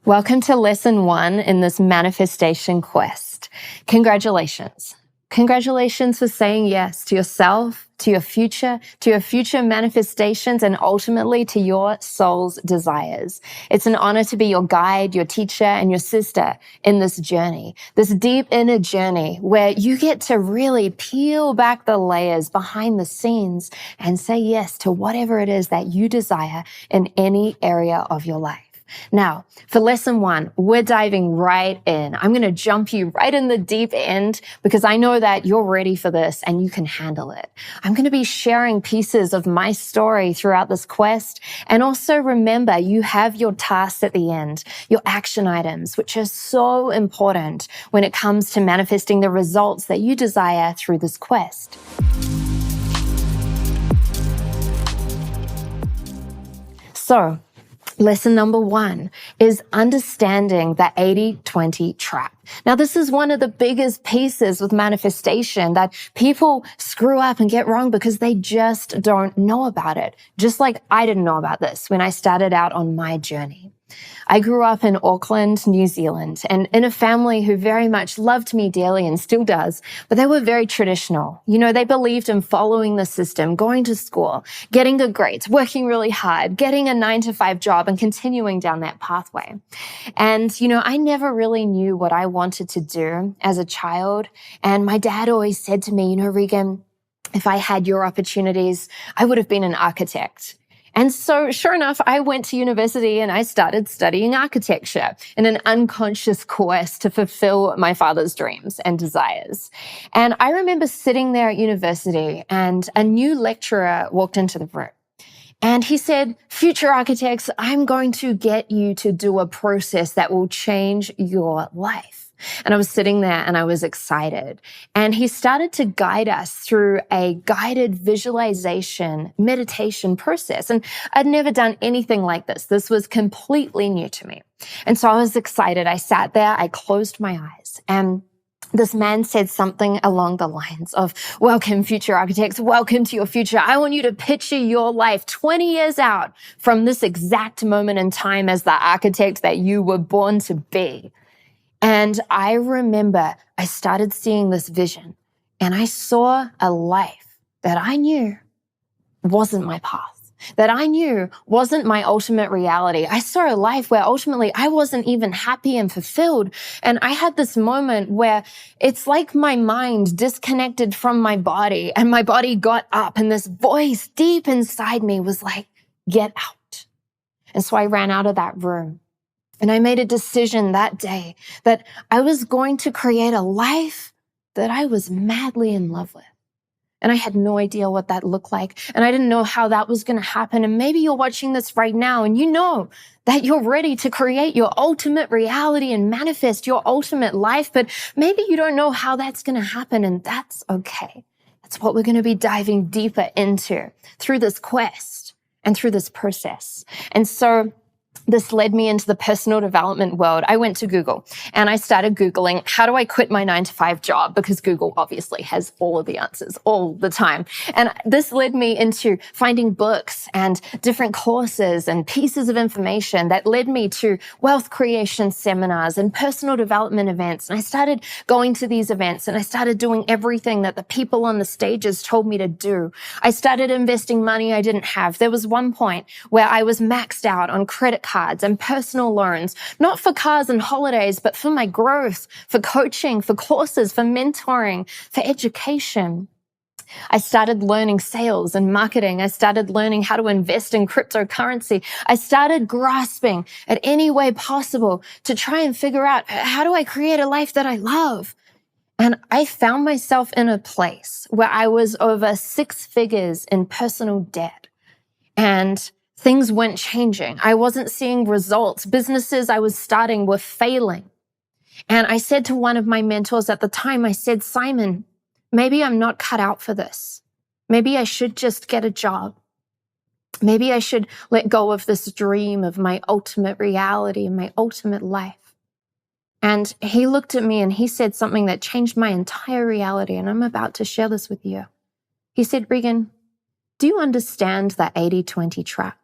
Welcome to lesson 1 in this manifestation quest. Congratulations. Congratulations for saying yes to yourself, to your future manifestations, and ultimately to your soul's desires. It's an honor to be your guide, your teacher, and your sister in this journey, this deep inner journey where you get to really peel back the layers behind the scenes and say yes to whatever it is that you desire in any area of your life. Now, for lesson 1, we're diving right in. I'm going to jump you right in the deep end because I know that you're ready for this and you can handle it. I'm going to be sharing pieces of my story throughout this quest. And also remember, you have your tasks at the end, your action items, which are so important when it comes to manifesting the results that you desire through this quest. So, lesson number 1 is understanding the 80-20 trap. Now, this is one of the biggest pieces with manifestation that people screw up and get wrong because they just don't know about it. Just like I didn't know about this when I started out on my journey. I grew up in Auckland, New Zealand, and in a family who very much loved me dearly and still does, but they were very traditional. You know, they believed in following the system, going to school, getting good grades, working really hard, getting a 9-to-5 job, and continuing down that pathway. And, you know, I never really knew what I wanted to do as a child. And my dad always said to me, you know, Regan, if I had your opportunities, I would have been an architect. And so, sure enough, I went to university and I started studying architecture in an unconscious quest to fulfill my father's dreams and desires. And I remember sitting there at university and a new lecturer walked into the room. And he said, future architects, I'm going to get you to do a process that will change your life. And I was sitting there and I was excited. And he started to guide us through a guided visualization meditation process. And I'd never done anything like this. This was completely new to me. And so I was excited. I sat there, I closed my eyes, and this man said something along the lines of, welcome, future architects, welcome to your future. I want you to picture your life 20 years out from this exact moment in time as the architect that you were born to be. And I remember I started seeing this vision and I saw a life that I knew wasn't my path, that I knew wasn't my ultimate reality. I saw a life where ultimately I wasn't even happy and fulfilled. And I had this moment where it's like my mind disconnected from my body and my body got up and this voice deep inside me was like, get out. And so I ran out of that room. And I made a decision that day that I was going to create a life that I was madly in love with. And I had no idea what that looked like. And I didn't know how that was going to happen. And maybe you're watching this right now and you know that you're ready to create your ultimate reality and manifest your ultimate life. But maybe you don't know how that's going to happen. And that's okay. That's what we're going to be diving deeper into through this quest and through this process. And so this led me into the personal development world. I went to Google and I started Googling, how do I quit my 9-to-5 job? Because Google obviously has all of the answers all the time. And this led me into finding books and different courses and pieces of information that led me to wealth creation seminars and personal development events. And I started going to these events and I started doing everything that the people on the stages told me to do. I started investing money I didn't have. There was one point where I was maxed out on credit cards and personal loans, not for cars and holidays, but for my growth, for coaching, for courses, for mentoring, for education. I started learning sales and marketing. I started learning how to invest in cryptocurrency. I started grasping at any way possible to try and figure out, how do I create a life that I love? And I found myself in a place where I was over 6 figures in personal debt. And things weren't changing. I wasn't seeing results. Businesses I was starting were failing. And I said to one of my mentors at the time, I said, Simon, maybe I'm not cut out for this. Maybe I should just get a job. Maybe I should let go of this dream of my ultimate reality and my ultimate life. And he looked at me and he said something that changed my entire reality. And I'm about to share this with you. He said, Regan, do you understand the 80-20 trap?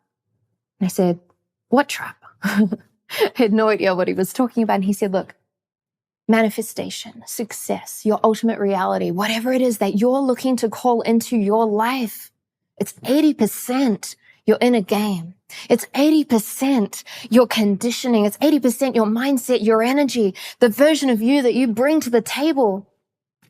And I said, what trap? had no idea what he was talking about. And he said, look, manifestation, success, your ultimate reality, whatever it is that you're looking to call into your life, it's 80% your inner game. It's 80% your conditioning. It's 80% your mindset, your energy, the version of you that you bring to the table.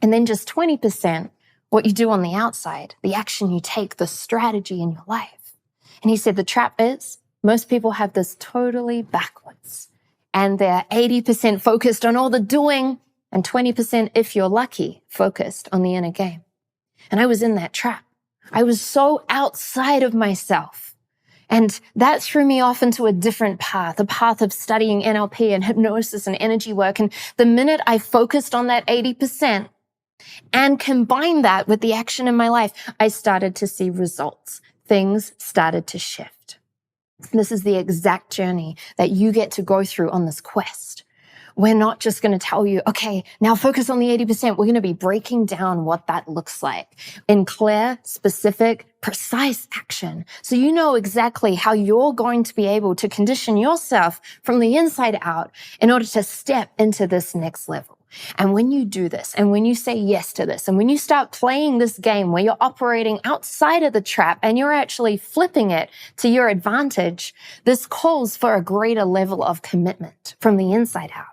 And then just 20% what you do on the outside, the action you take, the strategy in your life. And he said the trap is most people have this totally backwards. And they're 80% focused on all the doing and 20%, if you're lucky, focused on the inner game. And I was in that trap. I was so outside of myself. And that threw me off into a different path, a path of studying NLP and hypnosis and energy work. And the minute I focused on that 80% and combined that with the action in my life, I started to see results. Things started to shift. This is the exact journey that you get to go through on this quest. We're not just going to tell you, okay, now focus on the 80%. We're going to be breaking down what that looks like in clear, specific, precise action. So you know exactly how you're going to be able to condition yourself from the inside out in order to step into this next level. And when you do this, and when you say yes to this, and when you start playing this game where you're operating outside of the trap and you're actually flipping it to your advantage, this calls for a greater level of commitment from the inside out.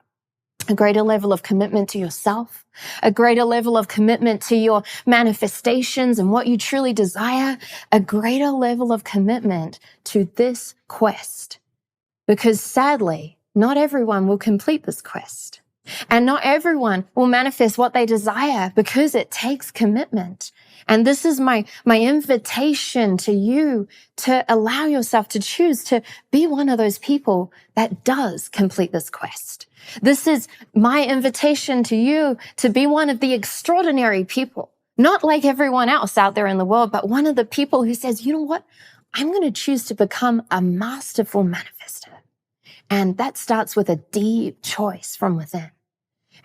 A greater level of commitment to yourself, a greater level of commitment to your manifestations and what you truly desire, a greater level of commitment to this quest. Because sadly, not everyone will complete this quest. And not everyone will manifest what they desire because it takes commitment. And this is my invitation to you to allow yourself to choose to be one of those people that does complete this quest. This is my invitation to you to be one of the extraordinary people, not like everyone else out there in the world, but one of the people who says, you know what? I'm going to choose to become a masterful manifester. And that starts with a deep choice from within.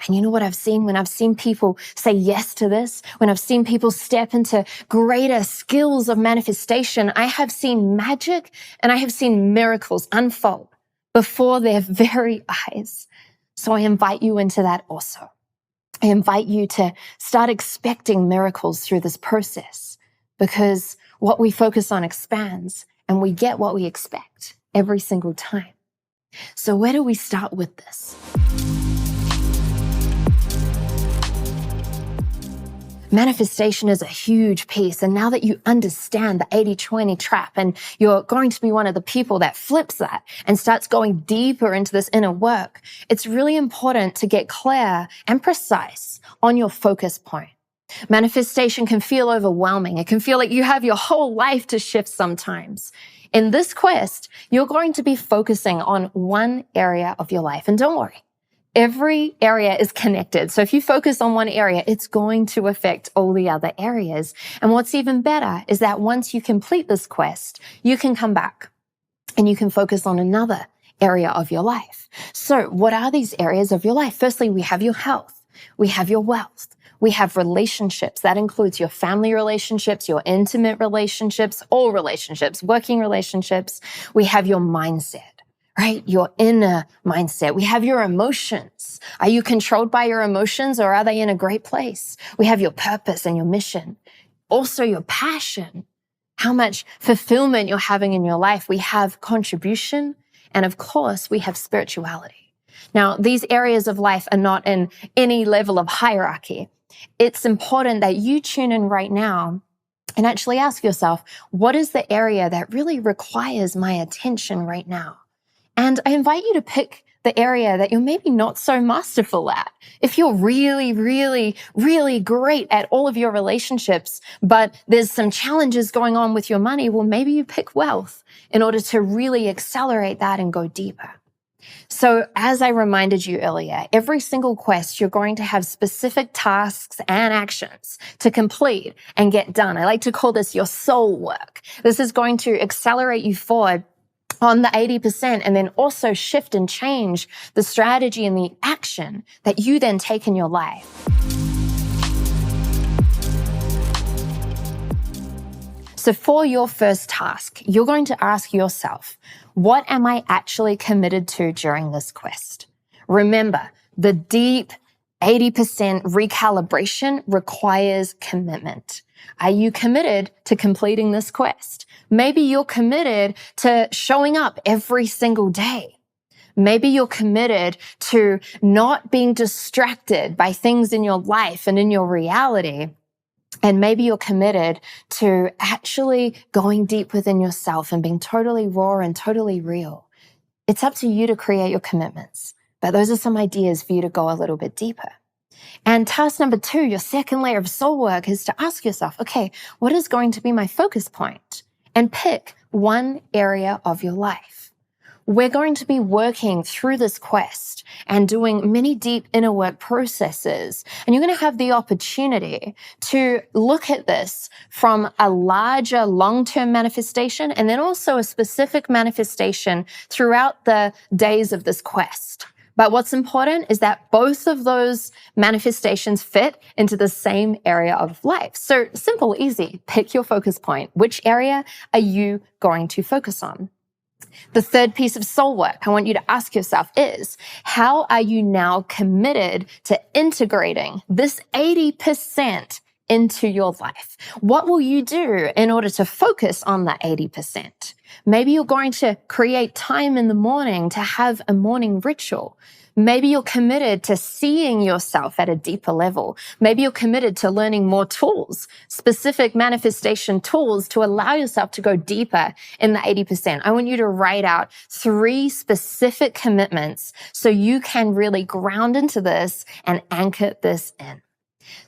And you know what I've seen? When I've seen people say yes to this, when I've seen people step into greater skills of manifestation, I have seen magic and I have seen miracles unfold before their very eyes. So I invite you into that also. I invite you to start expecting miracles through this process, because what we focus on expands and we get what we expect every single time. So where do we start with this? Manifestation is a huge piece. And now that you understand the 80-20 trap and you're going to be one of the people that flips that and starts going deeper into this inner work, it's really important to get clear and precise on your focus point. Manifestation can feel overwhelming. It can feel like you have your whole life to shift sometimes. In this quest, you're going to be focusing on one area of your life. And don't worry, every area is connected. So if you focus on one area, it's going to affect all the other areas. And what's even better is that once you complete this quest, you can come back and you can focus on another area of your life. So what are these areas of your life? Firstly, we have your health. We have your wealth. We have relationships. That includes your family relationships, your intimate relationships, all relationships, working relationships. We have your mindset. Right? Your inner mindset. We have your emotions. Are you controlled by your emotions, or are they in a great place? We have your purpose and your mission. Also your passion. How much fulfillment you're having in your life. We have contribution. And of course, we have spirituality. Now, these areas of life are not in any level of hierarchy. It's important that you tune in right now and actually ask yourself, what is the area that really requires my attention right now? And I invite you to pick the area that you're maybe not so masterful at. If you're really, really, really great at all of your relationships, but there's some challenges going on with your money, well, maybe you pick wealth in order to really accelerate that and go deeper. So as I reminded you earlier, every single quest, you're going to have specific tasks and actions to complete and get done. I like to call this your soul work. This is going to accelerate you forward on the 80% and then also shift and change the strategy and the action that you then take in your life. So for your first task, you're going to ask yourself, What am I actually committed to during this quest? Remember, the deep 80% recalibration requires commitment. Are you committed to completing this quest? Maybe you're committed to showing up every single day. Maybe you're committed to not being distracted by things in your life and in your reality. And maybe you're committed to actually going deep within yourself and being totally raw and totally real. It's up to you to create your commitments. But those are some ideas for you to go a little bit deeper. And task number 2, your second layer of soul work, is to ask yourself, okay, what is going to be my focus point? And pick one area of your life. We're going to be working through this quest and doing many deep inner work processes. And you're going to have the opportunity to look at this from a larger long-term manifestation and then also a specific manifestation throughout the days of this quest. But what's important is that both of those manifestations fit into the same area of life. So simple, easy, pick your focus point. Which area are you going to focus on? The third piece of soul work I want you to ask yourself is, how are you now committed to integrating this 80% into your life? What will you do in order to focus on that 80%? Maybe you're going to create time in the morning to have a morning ritual. Maybe you're committed to seeing yourself at a deeper level. Maybe you're committed to learning more tools, specific manifestation tools to allow yourself to go deeper in the 80%. I want you to write out 3 specific commitments so you can really ground into this and anchor this in.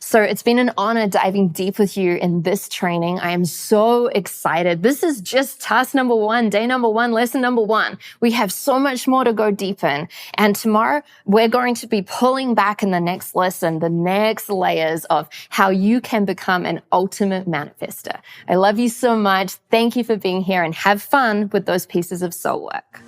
So it's been an honor diving deep with you in this training. I am so excited. This is just task number 1, day number 1, lesson number 1. We have so much more to go deep in. And tomorrow we're going to be pulling back in the next lesson, the next layers of how you can become an ultimate manifester. I love you so much. Thank you for being here and have fun with those pieces of soul work.